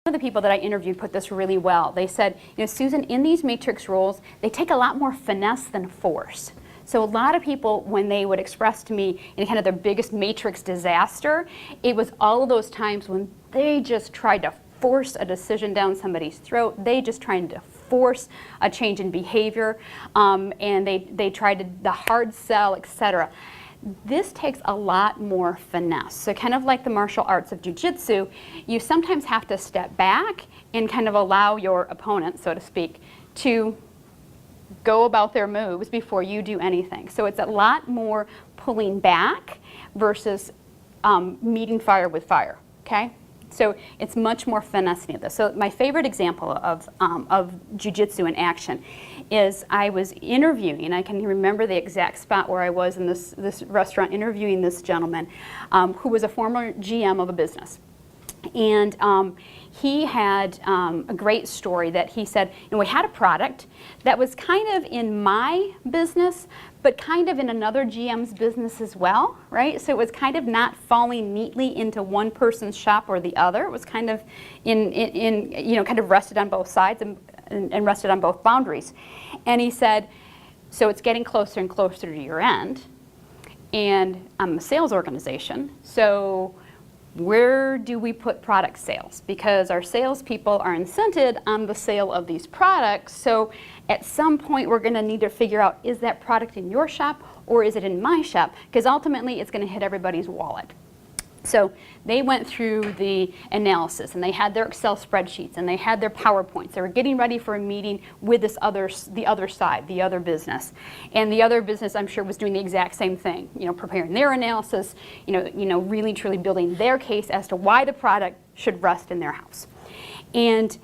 One of the people that I interviewed put this really well. They said, you know, Susan, in these matrix roles, they take a lot more finesse than force. So a lot of people, when they would express to me in kind of their biggest matrix disaster, it was all of those times when they just tried to force a decision down somebody's throat. They just tried to force a change in behavior, and they tried to the hard sell, etc. This takes a lot more finesse. So kind of like the martial arts of Jujitsu, you sometimes have to step back and kind of allow your opponent, so to speak, to go about their moves before you do anything. So it's a lot more pulling back versus meeting fire with fire, okay? So it's much more finesse than this. So my favorite example of Jiu-Jitsu in action is I was interviewing, I can remember the exact spot where I was in this restaurant interviewing this gentleman who was a former GM of a business. And he had a great story that he said, you know, we had a product that was kind of in my business, but kind of in another GM's business as well, right? So it was kind of not falling neatly into one person's shop or the other. It was kind of you know, kind of rested on both sides and rested on both boundaries. And he said, so it's getting closer and closer to your end, and I'm a sales organization, so where do we put product sales? Because our salespeople are incented on the sale of these products, so at some point we're going to need to figure out, is that product in your shop or is it in my shop? Because ultimately it's going to hit everybody's wallet. So they went through the analysis, and they had their Excel spreadsheets, and they had their PowerPoints. They were getting ready for a meeting with the other side, the other business. And the other business, I'm sure, was doing the exact same thing, you know, preparing their analysis, you know, really truly building their case as to why the product should rest in their house. And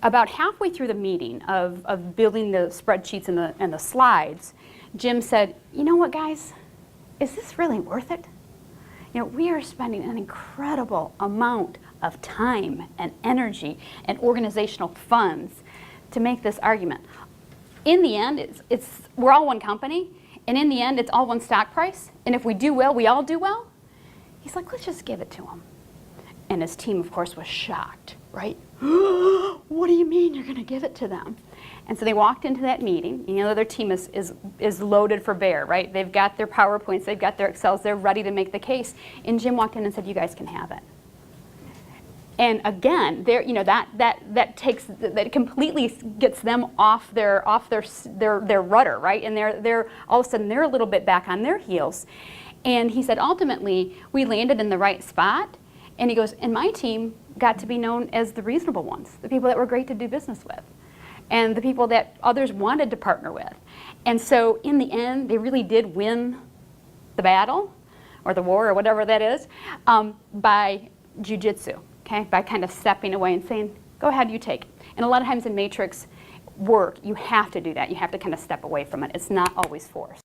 about halfway through the meeting of building the spreadsheets and the slides, Jim said, you know what, guys, is this really worth it? You know, we are spending an incredible amount of time and energy and organizational funds to make this argument. In the end, we're all one company, and in the end, it's all one stock price. And if we do well, we all do well. He's like, let's just give it to him. And his team, of course, was shocked, right? What do you mean you're going to give it to them? And so they walked into that meeting. You know, their team is loaded for bear, right? They've got their PowerPoints, they've got their Excels, they're ready to make the case. And Jim walked in and said, you guys can have it. And again, you know, that completely gets them off their rudder, right? And they're all of a sudden they're a little bit back on their heels. And he said, ultimately, we landed in the right spot. And he goes, and my team got to be known as the reasonable ones, the people that were great to do business with, and the people that others wanted to partner with. And so in the end, they really did win the battle, or the war, or whatever that is, by Jiu-Jitsu, okay? By kind of stepping away and saying, go ahead, you take it. And a lot of times in matrix work, you have to do that. You have to kind of step away from it. It's not always forced.